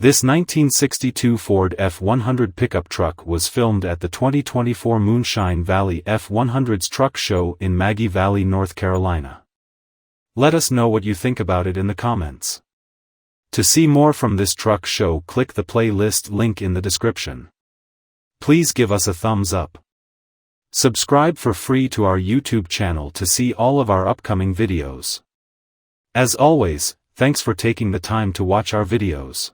This 1962 Ford F100 pickup truck was filmed at the 2024 Moonshine Valley F100's truck show in Maggie Valley, North Carolina. Let us know what you think about it in the comments. To see more from this truck show, click the playlist link in the description. Please give us a thumbs up. Subscribe for free to our YouTube channel to see all of our upcoming videos. As always, thanks for taking the time to watch our videos.